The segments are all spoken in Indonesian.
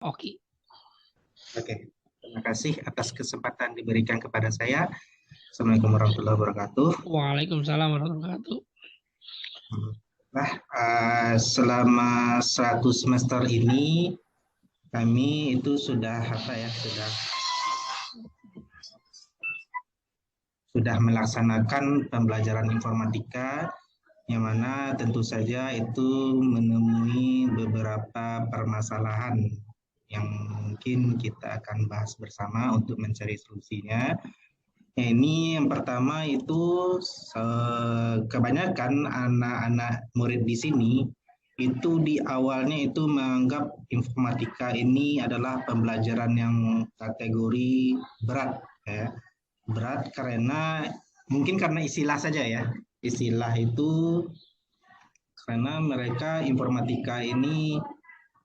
Oke. Oke, terima kasih atas kesempatan diberikan kepada saya. Assalamualaikum warahmatullahi wabarakatuh. Waalaikumsalam warahmatullahi wabarakatuh. Nah, selama 100 semester ini kami itu sudah melaksanakan pembelajaran informatika, yang mana tentu saja itu menemui beberapa permasalahan yang mungkin kita akan bahas bersama untuk mencari solusinya. Ini yang pertama itu kebanyakan anak-anak murid di sini itu di awalnya itu menganggap informatika ini adalah pembelajaran yang kategori berat, ya. Berat karena mungkin karena istilah saja ya. Istilah itu karena mereka informatika ini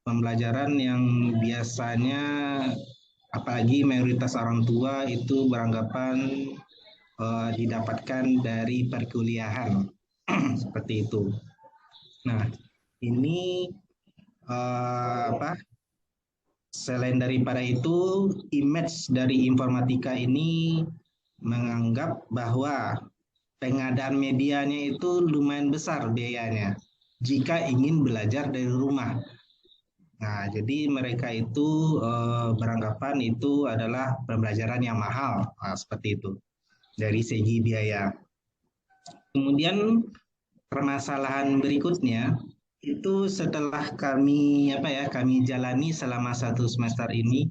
pembelajaran yang biasanya apalagi mayoritas orang tua itu beranggapan didapatkan dari perkuliahan seperti itu. Nah, ini selain daripada itu, image dari informatika ini menganggap bahwa pengadaan medianya itu lumayan besar biayanya jika ingin belajar dari rumah. Nah, jadi mereka itu beranggapan itu adalah pembelajaran yang mahal, seperti itu dari segi biaya. Kemudian permasalahan berikutnya itu setelah kami jalani selama 1 semester ini,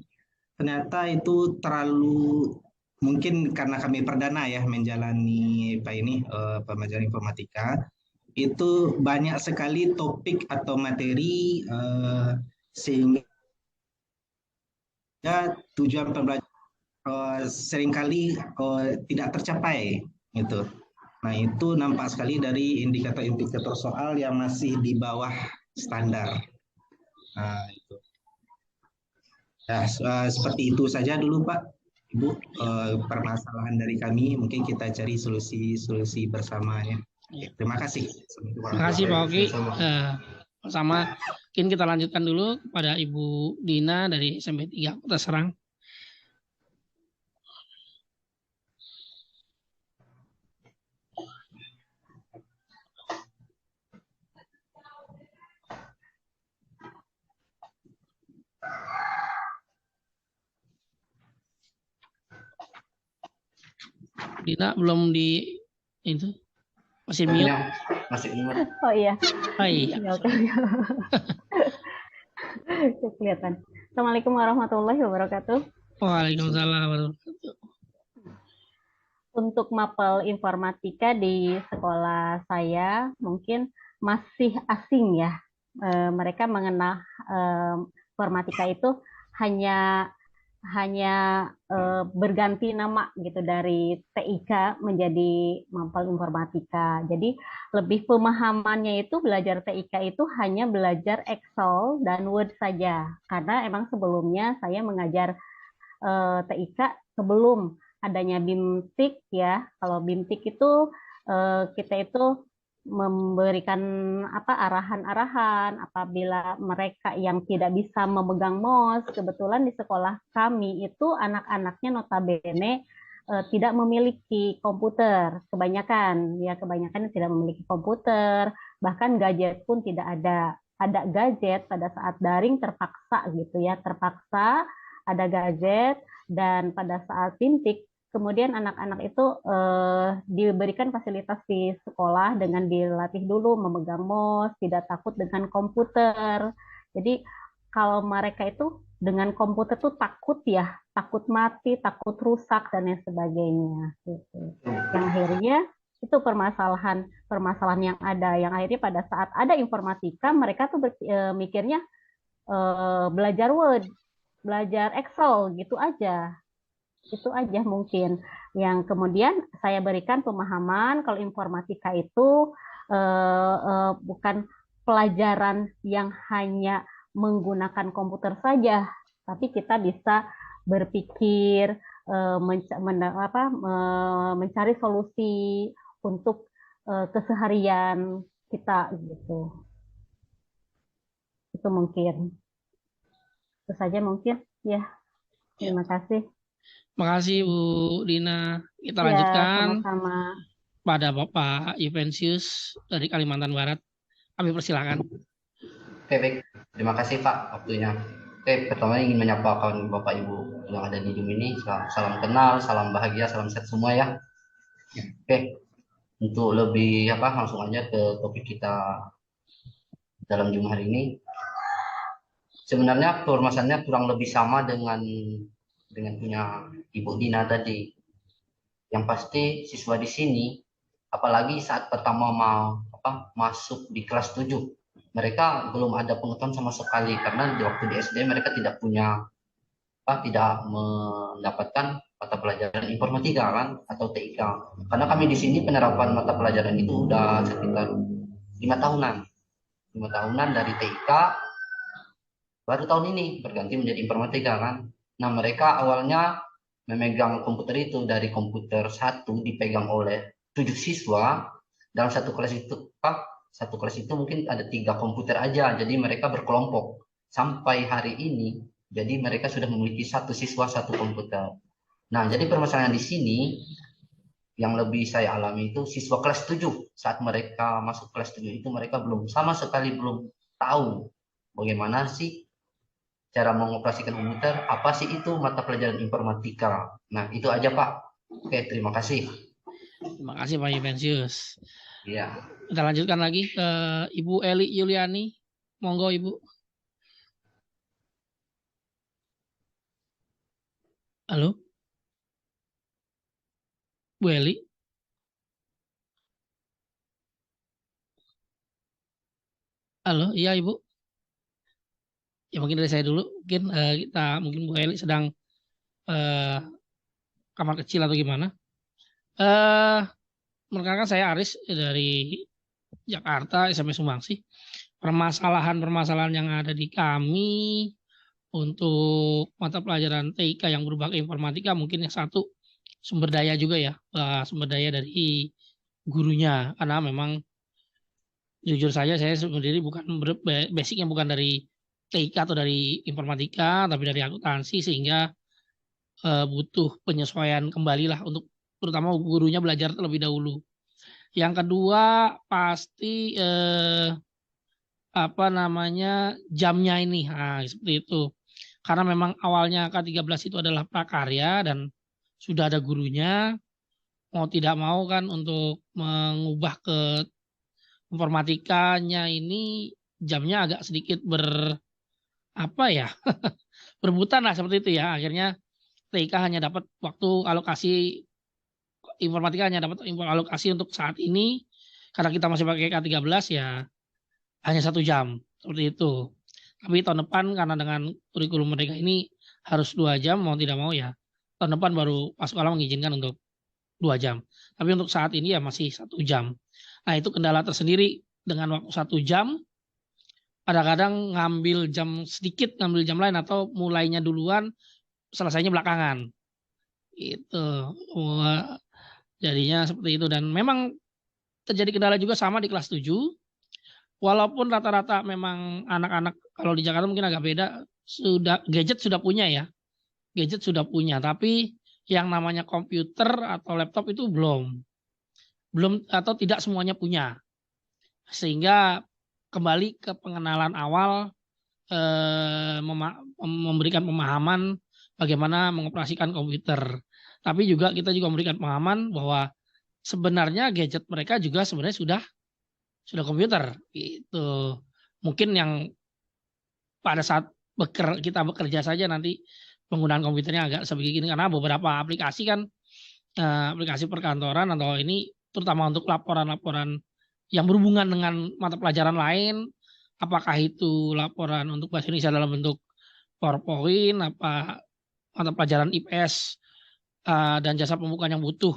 ternyata itu terlalu mungkin karena kami perdana ya menjalani pembelajaran informatika, itu banyak sekali topik atau materi sehingga tujuan pembelajaran seringkali tidak tercapai gitu. Nah, itu nampak sekali dari indikator-indikator soal yang masih di bawah standar. Nah, itu. Nah, seperti itu saja dulu, Pak. Ibu, permasalahan dari kami, mungkin kita cari solusi bersamanya. Oke, terima kasih. Terima kasih Pak Oki. Sama, mungkin kita lanjutkan dulu pada Ibu Dina dari SMP 3 Kota Serang. Dina belum di itu masih mute. Masih mute. Oh iya. Oh iya. Kelihatan. Assalamualaikum warahmatullahi wabarakatuh. Waalaikumsalam warahmatullahi wabarakatuh. Untuk mapel informatika di sekolah saya mungkin masih asing ya. Mereka mengenal informatika itu hanya berganti nama gitu dari TIK menjadi mapel informatika. Jadi lebih pemahamannya itu belajar TIK itu hanya belajar Excel dan Word saja. Karena emang sebelumnya saya mengajar TIK sebelum adanya BIMTIK ya. Kalau BIMTIK itu kita itu memberikan arahan-arahan apabila mereka yang tidak bisa memegang mouse. Kebetulan di sekolah kami itu anak-anaknya notabene tidak memiliki komputer, kebanyakan tidak memiliki komputer, bahkan gadget pun tidak ada. Ada gadget pada saat daring terpaksa gitu ya, terpaksa ada gadget, dan pada saat BIMTIK kemudian anak-anak itu diberikan fasilitas di sekolah dengan dilatih dulu memegang mouse, tidak takut dengan komputer. Jadi kalau mereka itu dengan komputer tuh takut ya, takut mati, takut rusak dan lain sebagainya. Gitu. Yang akhirnya itu permasalahan yang ada. Yang akhirnya pada saat ada informatika mereka tuh mikirnya belajar Word, belajar Excel gitu aja. Itu aja mungkin yang kemudian saya berikan pemahaman kalau informatika itu bukan pelajaran yang hanya menggunakan komputer saja, tapi kita bisa berpikir, mencari solusi untuk keseharian kita gitu. Itu mungkin. Itu saja mungkin. Ya, Ya. terima kasih. Makasih Bu Dina. Kita Ya, lanjutkan sama-sama. pada Bapak Yuventius dari Kalimantan Barat. Kami persilakan. Oke, baik. Terima kasih Pak waktunya. Oke, pertama ingin menyapa kawan Bapak Ibu yang ada di Zoom ini. Salam kenal, salam bahagia, salam sehat semua ya. Oke, untuk lebih langsung aja ke topik kita dalam Zoom hari ini. Sebenarnya permasalahannya kurang lebih sama dengan punya Ibu Dina tadi. Yang pasti siswa di sini, apalagi saat pertama mau masuk di kelas 7, mereka belum ada pengetahuan sama sekali karena di waktu di SD mereka tidak tidak mendapatkan mata pelajaran informatika kan atau TIK. Karena kami di sini penerapan mata pelajaran itu udah sekitar 5 tahunan dari TIK, baru tahun ini berganti menjadi informatika kan. Nah, mereka awalnya memegang komputer itu dari komputer 1 dipegang oleh 7 siswa dalam satu kelas itu mungkin ada 3 komputer aja, jadi mereka berkelompok sampai hari ini. Jadi mereka sudah memiliki 1 siswa 1 komputer. Nah, jadi permasalahan di sini yang lebih saya alami itu siswa kelas 7. Saat mereka masuk kelas 7 itu mereka sama sekali belum tahu bagaimana sih cara mengoperasikan komputer, apa sih itu mata pelajaran informatika. Nah, itu aja Pak. Oke, terima kasih. Terima kasih Pak Yuventius. Iya. Kita lanjutkan lagi ke Ibu Eli Yuliani. Monggo Ibu. Halo? Bu Eli? Halo, iya Ibu. Ya mungkin dari saya dulu. Mungkin Bu Eli sedang kamar kecil atau gimana. Perkenalkan saya Aris dari Jakarta, SMP Sumbangsi. Permasalahan-permasalahan yang ada di kami untuk mata pelajaran TIK yang berubah ke informatika, mungkin yang satu sumber daya juga ya, sumber daya dari gurunya, karena memang jujur saja saya sendiri basicnya bukan dari TIK atau dari informatika, tapi dari akuntansi, sehingga butuh penyesuaian kembali lah untuk terutama gurunya belajar terlebih dahulu. Yang kedua pasti jamnya ini, seperti itu. Karena memang awalnya K13 itu adalah prakarya dan sudah ada gurunya, mau tidak mau kan untuk mengubah ke informatikanya ini jamnya agak sedikit berebutan lah seperti itu ya. Akhirnya TIK hanya dapat waktu alokasi, informatika hanya dapat alokasi untuk saat ini karena kita masih pakai K13 ya hanya 1 jam seperti itu. Tapi tahun depan karena dengan kurikulum mereka ini harus 2 jam, mau tidak mau ya tahun depan baru pas sekolah mengizinkan untuk 2 jam. Tapi untuk saat ini ya masih 1 jam. Nah, itu kendala tersendiri dengan waktu 1 jam. Kadang-kadang ngambil jam sedikit, ngambil jam lain atau mulainya duluan, selesainya belakangan. Itu jadinya seperti itu. Dan memang terjadi kendala juga sama di kelas 7. Walaupun rata-rata memang anak-anak kalau di Jakarta mungkin agak beda, gadget sudah punya ya. Gadget sudah punya, tapi yang namanya komputer atau laptop itu belum atau tidak semuanya punya. Sehingga kembali ke pengenalan awal, memberikan pemahaman bagaimana mengoperasikan komputer. Tapi juga kita juga memberikan pemahaman bahwa sebenarnya gadget mereka juga sebenarnya sudah komputer gitu. Mungkin yang pada saat kita bekerja saja nanti penggunaan komputernya agak sebegini karena beberapa aplikasi kan, aplikasi perkantoran atau ini terutama untuk laporan-laporan yang berhubungan dengan mata pelajaran lain, apakah itu laporan untuk bahasa Indonesia dalam bentuk PowerPoint, mata pelajaran IPS dan jasa pembukaan yang butuh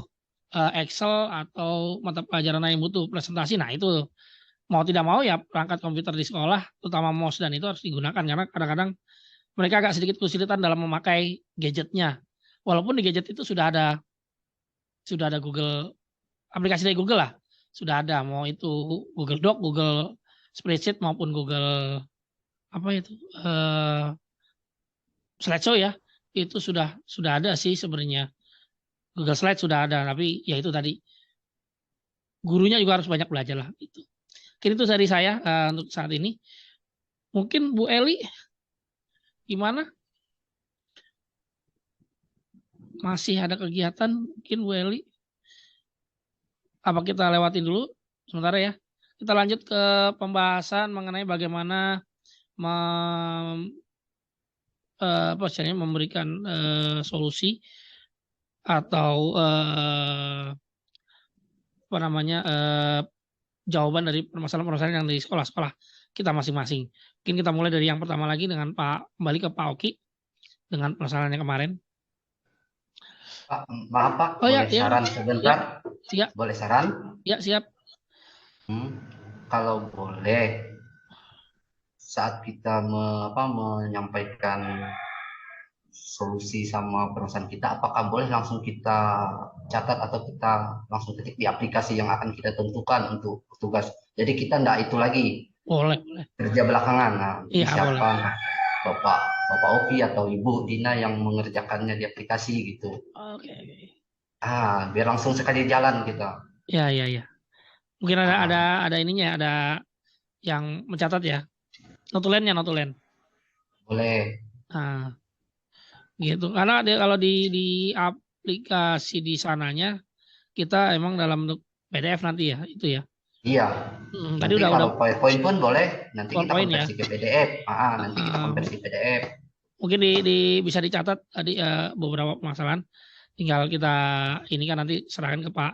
Excel, atau mata pelajaran lain yang butuh presentasi. Nah, itu mau tidak mau ya perangkat komputer di sekolah, terutama mouse dan itu harus digunakan karena kadang-kadang mereka agak sedikit kesulitan dalam memakai gadgetnya. Walaupun di gadget itu sudah ada Google, aplikasi dari Google lah, sudah ada, mau itu Google Doc, Google Spreadsheet maupun Google slideshow ya, itu sudah ada sih sebenarnya. Google Slide sudah ada, tapi ya itu tadi gurunya juga harus banyak belajar lah. Itu. Mungkin itu dari saya untuk saat ini. Mungkin Bu Eli gimana? Masih ada kegiatan mungkin Bu Eli? Apa kita lewatin dulu sementara ya? Kita lanjut ke pembahasan mengenai bagaimana memberikan solusi atau jawaban dari permasalahan-permasalahan yang di sekolah-sekolah kita masing-masing. Mungkin kita mulai dari yang pertama lagi dengan kembali ke Pak Oki dengan permasalahan yang kemarin. Pak, maaf Pak, ya, boleh saran sebentar? Ya. Boleh saran? Ya, siap. Kalau boleh, saat kita menyampaikan solusi sama permasalahan kita, apakah boleh langsung kita catat atau kita langsung ketik di aplikasi yang akan kita tentukan untuk tugas? Jadi kita enggak itu lagi. Boleh. Kerja belakangan. Nah, siapa Bapak Oki atau Ibu Dina yang mengerjakannya di aplikasi gitu. Oke. Biar langsung sekali jalan kita. Ya. Mungkin ada ininya, ada yang mencatat ya. Notulennya. Boleh. Gitu. Karena kalau di aplikasi di sananya kita emang dalam bentuk PDF nanti ya, itu ya. Iya. Tadi kalau PowerPoint pun boleh. Nanti kita konversi ya? ke PDF. Nanti kita konversi PDF. Mungkin bisa dicatat tadi beberapa permasalahan. Tinggal kita ini kan nanti serahkan ke Pak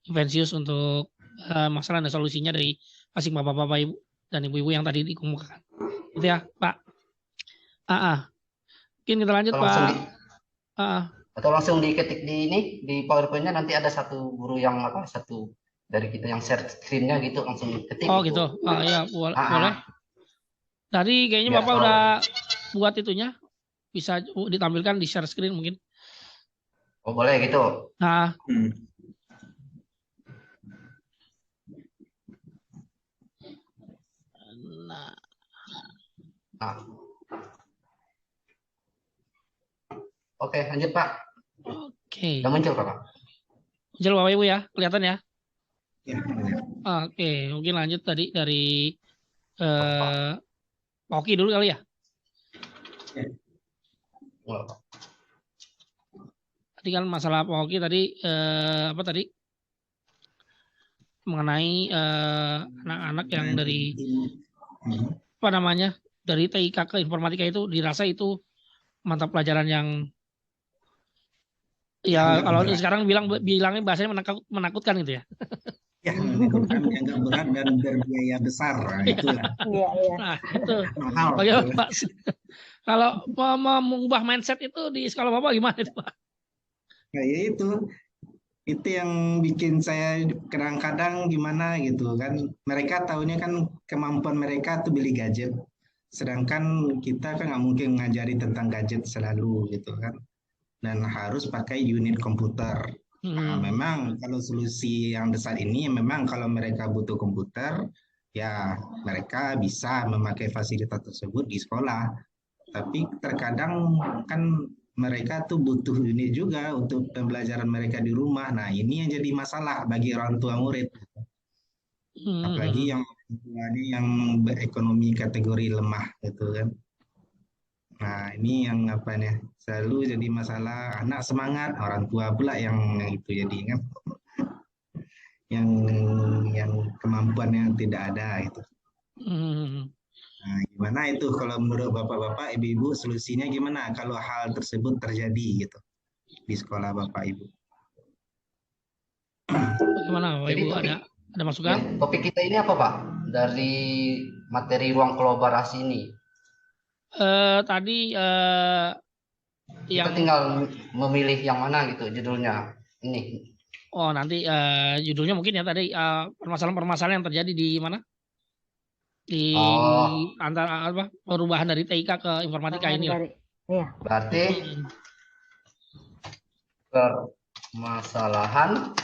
Inventius untuk masalah dan solusinya dari masing bapak-bapak ibu dan ibu-ibu yang tadi dikemukakan. Itu ya, Pak. Mungkin kita lanjut, Pak. Atau langsung diketik di PowerPoint-nya, nanti ada satu guru yang satu dari kita yang share screen-nya gitu, langsung ketik. Gitu. Ya, boleh. Tadi kayaknya Bapak udah buat itunya. Bisa ditampilkan di share screen mungkin. Oh, boleh gitu. Oke, lanjut Pak. Oke. Udah muncul Pak? Muncul Bapak Ibu ya, kelihatan ya? Ya. Oke, mungkin lanjut tadi dari Pak Oki dulu kali ya? Tadi kan masalah Pak Oki tadi mengenai anak-anak yang dari dari TIK ke informatika itu dirasa itu mata pelajaran yang kalau sekarang bilangnya bahasanya menakutkan gitu ya. Ya, menakutkan, dianggap berat dan berbiaya besar. Itulah. Nah, itu. Mahal. Bagaimana Pak? Kalau mau mengubah mindset itu di sekolah Bapak gimana itu Pak? Ya itu yang bikin saya kadang-kadang gimana gitu kan. Mereka tahunya kan kemampuan mereka tuh beli gadget. Sedangkan kita kan nggak mungkin ngajari tentang gadget selalu gitu kan. Dan harus pakai unit komputer. Nah, memang kalau solusi yang besar ini memang kalau mereka butuh komputer ya mereka bisa memakai fasilitas tersebut di sekolah. Tapi terkadang kan mereka tuh butuh unit juga untuk pembelajaran mereka di rumah. Nah, ini yang jadi masalah bagi orang tua murid. Apalagi yang berekonomi kategori lemah gitu kan. Nah, ini yang selalu jadi masalah. Anak semangat, orang tua pula yang itu jadi kan. Yang kemampuan yang tidak ada itu. Nah, gimana itu kalau menurut bapak-bapak, ibu-ibu solusinya gimana kalau hal tersebut terjadi gitu di sekolah bapak ibu? Bagaimana Bapak Ibu ada masukan? Topik kita ini apa Pak? Dari materi ruang kolaborasi ini. Tadi kita tinggal memilih yang mana gitu judulnya ini. Oh, nanti judulnya mungkin ya tadi permasalahan-permasalahan yang terjadi di mana? Di antara perubahan dari TIK ke informatika ini lah. Berarti permasalahan